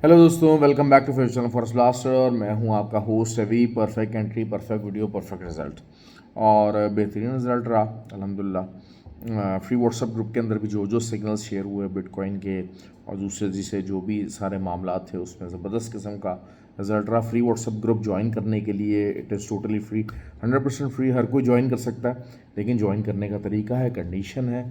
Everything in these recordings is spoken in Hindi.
हेलो दोस्तों, welcome back to future channel for blaster. और मैं हूं आपका host Ravi. Perfect entry, perfect video, perfect result और बेहतरीन रिजल्ट रहा अल्हम्दुलिल्लाह। फ्री व्हाट्सएप ग्रुप के अंदर भी जो जो सिग्नल्स शेयर हुए बिटकॉइन के और दूसरे जिसे जो भी सारे मामला थे उसमें ज़बरदस्त किस्म का रिजल्ट रहा। फ्री व्हाट्सएप ग्रुप ज्वाइन करने के लिए it is totally free, 100% free. हर कोई ज्वाइन कर सकता है, लेकिन ज्वाइन करने का तरीका है, कंडीशन है।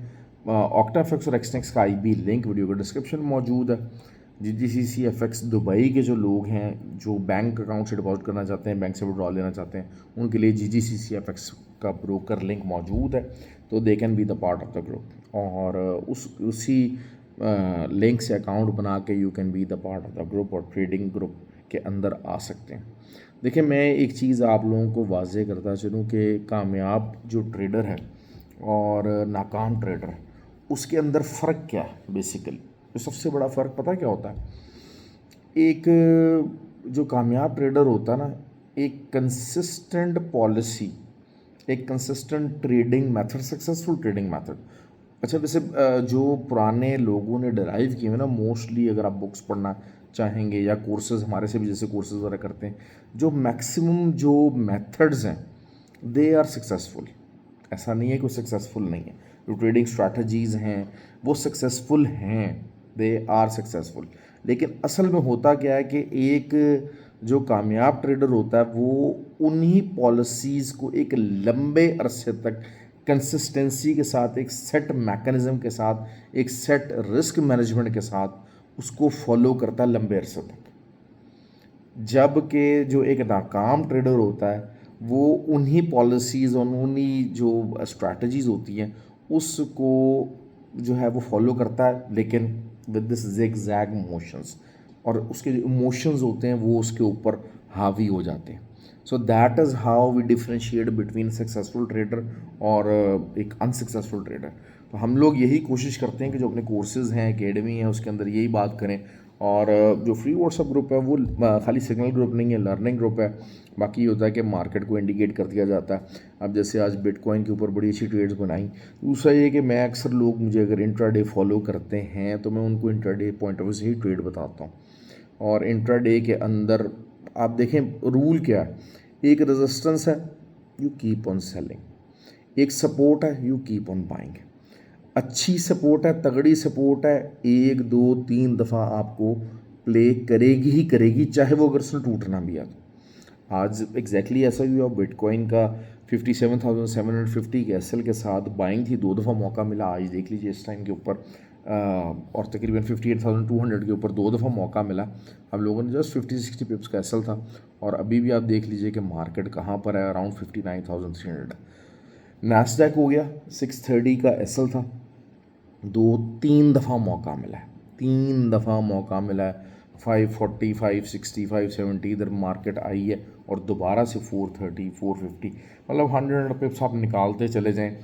ऑक्टाफेक्स और एक्सटेक्स का आईबी लिंक वीडियो के डिस्क्रिप्शन में मौजूद है। GGCC-FX दुबई के जो लोग हैं जो बैंक अकाउंट से डिपॉजिट करना चाहते हैं, बैंक से विड्रॉल लेना चाहते हैं, उनके लिए GGCC-FX का ब्रोकर लिंक मौजूद है, तो they can be the part of the group. और उसी लिंक से अकाउंट बना के you can be the part of the group और ट्रेडिंग ग्रुप के अंदर आ सकते हैं। देखिए, मैं एक चीज़ आप लोगों को वाजे करता चलूँ कि कामयाब जो ट्रेडर है और नाकाम ट्रेडर है उसके अंदर फ़र्क क्या है। बेसिकली तो सबसे बड़ा फ़र्क पता क्या होता है? एक जो कामयाब ट्रेडर होता है ना, एक कंसिस्टेंट पॉलिसी, एक consistent trading method, successful trading method. अच्छा, वैसे जो पुराने लोगों ने डराइव किए हैं ना, मोस्टली अगर आप बुक्स पढ़ना चाहेंगे या कोर्सेज हमारे से भी जैसे कोर्सेज वगैरह करते हैं, जो मैक्सिमम जो मेथड्स हैं दे आर सक्सेसफुल। ऐसा नहीं है कि वो सक्सेसफुल नहीं है। जो ट्रेडिंग स्ट्रैटेजीज़ हैं वो सक्सेसफुल हैं, दे आर सक्सेसफुल। लेकिन असल में होता क्या है कि एक जो कामयाब ट्रेडर होता है वो उन्हीं पॉलिसीज़ को एक लंबे अरसे तक कंसिस्टेंसी के साथ, एक सेट मैकेनिज़्म के साथ, एक सेट रिस्क मैनेजमेंट के साथ उसको फॉलो करता है लंबे अरसे तक। जबकि जो एक नाकाम ट्रेडर होता है वो उन्हीं पॉलिसीज़ और उन्हीं जो स्ट्रैटेजीज़ होती हैं उसको जो है वो फॉलो करता है, लेकिन with this zig zag motions, और उसके जो इमोशंस होते हैं वो उसके ऊपर हावी हो जाते हैं। So that is how we differentiate between successful trader और एक अनसक्सेसफुल ट्रेडर। तो हम लोग यही कोशिश करते हैं कि जो अपने कोर्सेज़ हैं, एकेडमी है, उसके अंदर यही बात करें। और जो फ्री व्हाट्सएप ग्रुप है वो खाली सिग्नल ग्रुप नहीं है, लर्निंग ग्रुप है। बाकी ये होता है कि मार्केट को इंडिकेट कर दिया जाता है। अब जैसे आज बिटकॉइन के ऊपर बड़ी अच्छी ट्रेड्स बनाई। दूसरा ये कि मैं अक्सर लोग मुझे अगर इंट्राडे फॉलो करते हैं तो मैं उनको इंट्राडे पॉइंट ऑफ व्यू से ही ट्रेड बताता हूँ। और इंट्राडे के अंदर आप देखें रूल क्या है। एक रेजिस्टेंस है, यू कीप ऑन सेलिंग। एक सपोर्ट है, यू कीप ऑन बाइंग। अच्छी सपोर्ट है, तगड़ी सपोर्ट है, एक दो तीन दफ़ा आपको प्ले करेगी ही करेगी, चाहे वो अगर उसने टूटना भी है तो। आज एग्जैक्टली ऐसा ही हुआ। बिटकॉइन का 57,750 के एसएल के साथ बाइंग थी, दो दफ़ा मौका मिला। आज देख लीजिए इस टाइम के ऊपर और तकरीबन 58,200 के ऊपर दो दफ़ा मौका मिला। हम लोगों ने जस्ट 50-60 पिप्स का एसएल था, और अभी भी आप देख लीजिए कि मार्केट कहाँ पर है, अराउंड 59,300। नैस्डैक हो गया, 630 का एसएल था, दो तीन दफ़ा मौका मिला है, तीन दफ़ा मौका मिला है। 540, 560, 570 इधर मार्केट आई है, और दोबारा से 430, 450, मतलब 100 पिप्स आप निकालते चले जाएं।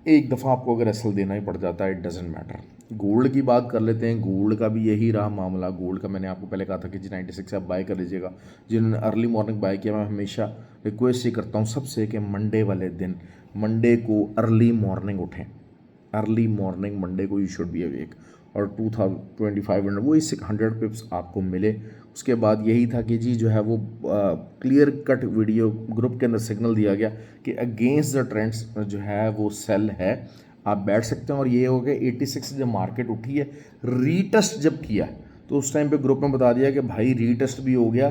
एक दफ़ा आपको अगर एसएल देना ही पड़ जाता है, इट डजेंट मैटर। गोल्ड की बात कर लेते हैं। गोल्ड का भी यही रहा मामला। गोल्ड का मैंने आपको पहले कहा था कि जी 96 से आप बाय कर लीजिएगा। जिन्होंने अर्ली मॉर्निंग बाय किया, मैं हमेशा रिक्वेस्ट ये करता हूँ सबसे कि मंडे वाले दिन, मंडे को अर्ली मॉर्निंग उठें। अर्ली मॉर्निंग मंडे को यू शुड बी अवेक, और 2500 वो इससे 100 पिप्स आपको मिले। उसके बाद यही था कि जी जो है वो क्लियर कट वीडियो ग्रुप के अंदर सिग्नल दिया गया कि अगेंस्ट द ट्रेंड्स जो है वो सेल है, आप बैठ सकते हैं। और ये हो गया 86 जब मार्केट उठी है, रीटेस्ट जब किया तो उस टाइम पे ग्रुप में बता दिया कि भाई रीटेस्ट भी हो गया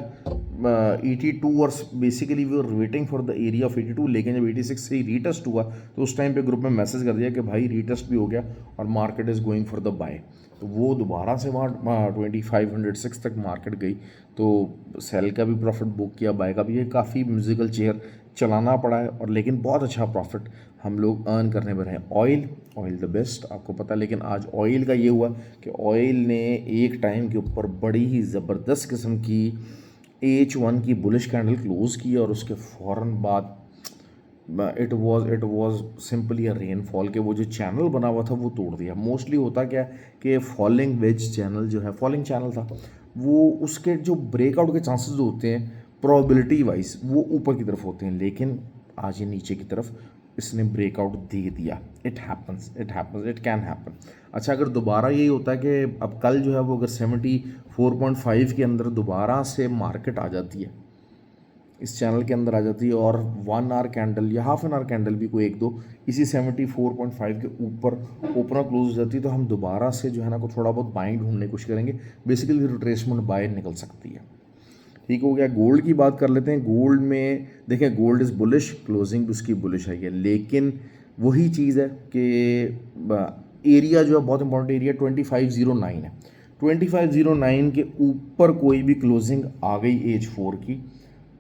82, और basically we are waiting for the area of 82। लेकिन जब 86 से ही रीटेस्ट हुआ तो उस टाइम पे ग्रुप में मैसेज कर दिया कि भाई रीटेस्ट भी हो गया और market is going for the buy. तो वो दोबारा से वहाँ 2506 तक मार्केट गई, तो सेल का भी प्रॉफिट बुक किया, बाय का भी। ये काफ़ी म्यूजिकल चेयर चलाना पड़ा है, और लेकिन बहुत अच्छा प्रॉफिट हम लोग अर्न करने पर हैं। ऑयल द बेस्ट, आपको पता है। लेकिन आज ऑयल का ये हुआ कि ऑयल ने एक टाइम के ऊपर बड़ी ही ज़बरदस्त किस्म की H1 की बुलिश कैंडल क्लोज़ की, और उसके फ़ौरन बाद it was simply a rainfall के वो जो चैनल बना हुआ था वो तोड़ दिया। मोस्टली होता क्या है कि फॉलिंग वेज चैनल जो है, फॉलिंग चैनल था, वो उसके जो ब्रेकआउट के चांसेस होते हैं प्रोबेबिलिटी वाइज वो ऊपर की तरफ होते हैं, लेकिन आज ये नीचे की तरफ इसने ब्रेकआउट दे दिया। It happens, it can happen. अच्छा, अगर दोबारा यही होता है कि अब कल जो है वो अगर 74.5 के अंदर दोबारा से मार्केट आ जाती है, इस चैनल के अंदर आ जाती है और 1 आवर कैंडल या हाफ एन आवर कैंडल भी कोई एक दो इसी 74.5 के ऊपर ओपनर क्लोज हो जाती है, तो हम दोबारा से जो है ना को थोड़ा बहुत बाइंग ढूंढने की कोशिश करेंगे। बेसिकली रिट्रेसमेंट बाय निकल सकती है। ठीक हो गया। गोल्ड की बात कर लेते हैं। गोल्ड में देखें, गोल्ड इज़ बुलिश, क्लोजिंग भी उसकी बुलिश है, लेकिन वही चीज़ है कि एरिया जो है बहुत इंपॉर्टेंट एरिया 2509 है। 2509 के ऊपर कोई भी क्लोजिंग आ गई एज 4 की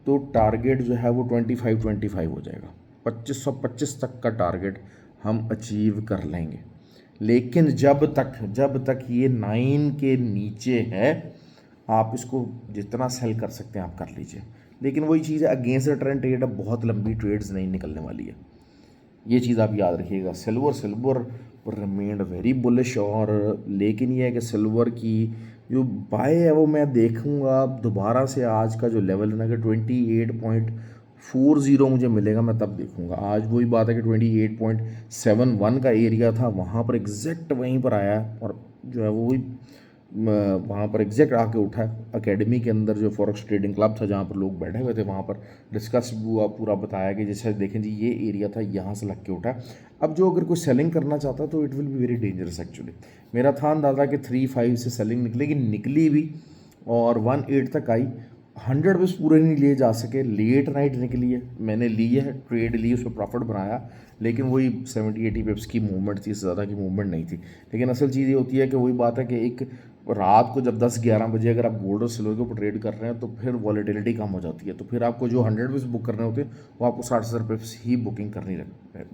तो टारगेट जो है वो 2525 हो जाएगा। 2525 तक का टारगेट हम अचीव कर लेंगे। लेकिन जब तक ये 9 के नीचे है, आप इसको जितना सेल कर सकते हैं आप कर लीजिए। लेकिन वही चीज़ है, अगेंस्ट द ट्रेंड ट्रेड अब बहुत लंबी ट्रेड्स नहीं निकलने वाली है, ये चीज़ आप याद रखिएगा। सिल्वर रिमेन्ड वेरी बुलिश, और लेकिन ये है कि सिल्वर की जो बाय है वो मैं देखूंगा दोबारा से आज का जो लेवल है ना कि 28.40 मुझे मिलेगा, मैं तब देखूंगा। आज वही बात है कि 28.71 का एरिया था, वहाँ पर एग्जैक्ट वहीं पर आया है और जो है वो वही वहाँ पर एग्जैक्ट आके उठा है। एकेडमी के अंदर जो फॉरेक्स ट्रेडिंग क्लब था जहाँ पर लोग बैठे हुए थे, वहाँ पर डिस्कस हुआ, पूरा बताया कि जैसे देखें जी ये एरिया था, यहाँ से लग के उठा। अब जो अगर कोई सेलिंग करना चाहता तो it will be very dangerous actually. मेरा था अंदाज़ा कि 3.5 से सेलिंग निकलेगी, निकली भी और 1.8 तक आई। 100 बस पूरे नहीं लिए जा सके, लेट नाइट निकली है, मैंने ली है, ट्रेड ली, उसमें प्रॉफिट बनाया, लेकिन वही 70-80 पिप्स की मूवमेंट थी, इससे ज़्यादा की मूवमेंट नहीं थी। लेकिन असल चीज़ ये होती है कि वही बात है कि एक रात को जब 10-11 बजे अगर आप गोल्ड और सिल्वर के ऊपर ट्रेड कर रहे हैं तो फिर वॉलेटिलिटी कम हो जाती है, तो फिर आपको जो 100 पिप्स बुक करने होते हैं वो आपको 60 पिप्स ही बुकिंग करनी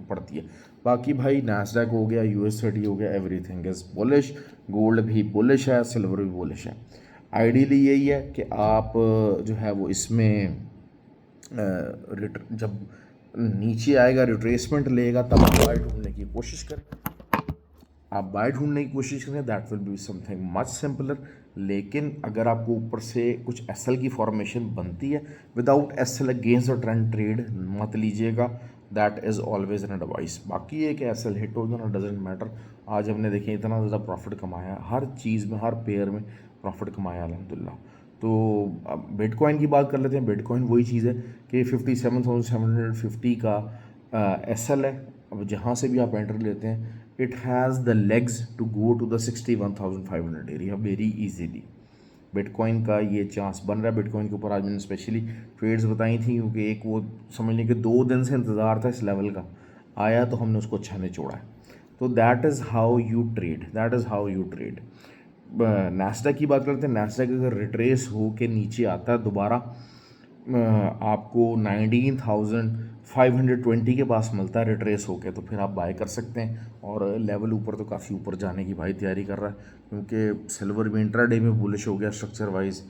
पड़ती है। बाकी भाई नैस्डैक हो गया, US30 हो गया, एवरीथिंग इज़ बुलिश। गोल्ड भी बुलिश है, सिल्वर भी बुलिश है। आइडियली यही है कि आप जो है वो इसमें जब नीचे आएगा, रिट्रेसमेंट लेगा, तब आप बाय ढूंढने की कोशिश करें। आप बाय ढूंढने की कोशिश करें, that will be something much simpler. लेकिन अगर आपको ऊपर से कुछ एसएल की फॉर्मेशन बनती है, without SL against the trend trade मत लीजिएगा, that is always an advice. बाकी ये कि एसएल हिट हो जाना डजेंट मैटर। आज हमने देखें इतना ज़्यादा प्रॉफिट कमाया, हर चीज़ में, हर पेयर में प्रॉफिट कमाया अल्हम्दुलिल्लाह। तो अब बिटकॉइन की बात कर लेते हैं। बिटकॉइन वही चीज़ है कि 57,750 का एसएल है। अब जहाँ से भी आप एंटर लेते हैं, it has the legs to go to the 61,500 area very easily. Bitcoin का ये चांस बन रहा है। बिटकॉइन के ऊपर आज मैंने स्पेशली ट्रेड्स बताई थी, क्योंकि एक वो समझ लें कि 2 दिन से इंतज़ार था इस लेवल का, आया तो हमने उसको अच्छा निचोड़ा है। तो that is how you trade. Nasdaq की बात करते हैं। नैस्डैक अगर रिट्रेस हो के नीचे आता है दोबारा, आपको 19,520 के पास मिलता है रिट्रेस होके, तो फिर आप बाय कर सकते हैं। और लेवल ऊपर तो काफ़ी ऊपर जाने की भाई तैयारी कर रहा है, क्योंकि सिल्वर भी इंट्राडे में बुलिश हो गया स्ट्रक्चर वाइज,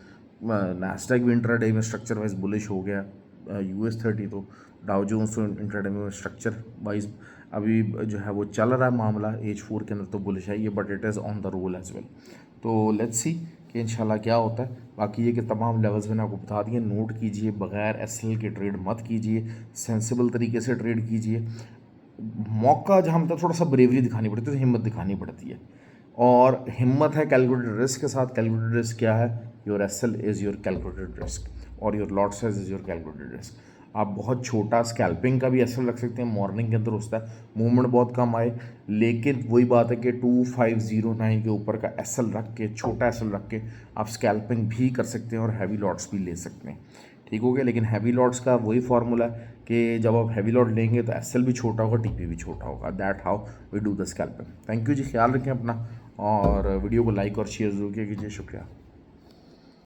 नैस्डैक भी इंट्राडे में स्ट्रक्चर वाइज बुलिश हो गया, US30 तो, डाउ जोन्स तो इंट्राडे में स्ट्रक्चर वाइज अभी जो है वो चल रहा है मामला, एज 4 के अंदर तो बुलिश है ये, but it is on the roll as well. तो लेट्स सी कि इंशाल्लाह क्या होता है। बाकी ये कि तमाम लेवल्स मैंने आपको बता दिए, नोट कीजिए, बगैर एसएल के ट्रेड मत कीजिए, सेंसिबल तरीके से ट्रेड कीजिए। मौका जहाँ मतलब थोड़ा सा ब्रेवरी दिखानी पड़ती है, तो हिम्मत दिखानी पड़ती है, और हिम्मत है कैलकुलेटेड रिस्क के साथ। कैलकुलेटेड रिस्क क्या है? Your SL is your calculated risk और your lot size is your calculated risk. आप बहुत छोटा स्कैल्पिंग का भी एसएल रख सकते हैं, मॉर्निंग के अंदर होता है, मूवमेंट बहुत कम आए, लेकिन वही बात है कि 2509 के ऊपर का एसएल रख के, छोटा एसएल रख के आप स्कैल्पिंग भी कर सकते हैं और हैवी लॉट्स भी ले सकते हैं। ठीक हो गया। लेकिन हैवी लॉट्स का वही फार्मूला है कि जब आप हैवी लॉट लेंगे तो एसएल भी छोटा होगा, टीपी भी छोटा होगा। That how we do the scalping. Thank you ji, ख्याल रखें अपना, और वीडियो को लाइक और शेयर जरूर कीजिए। शुक्रिया।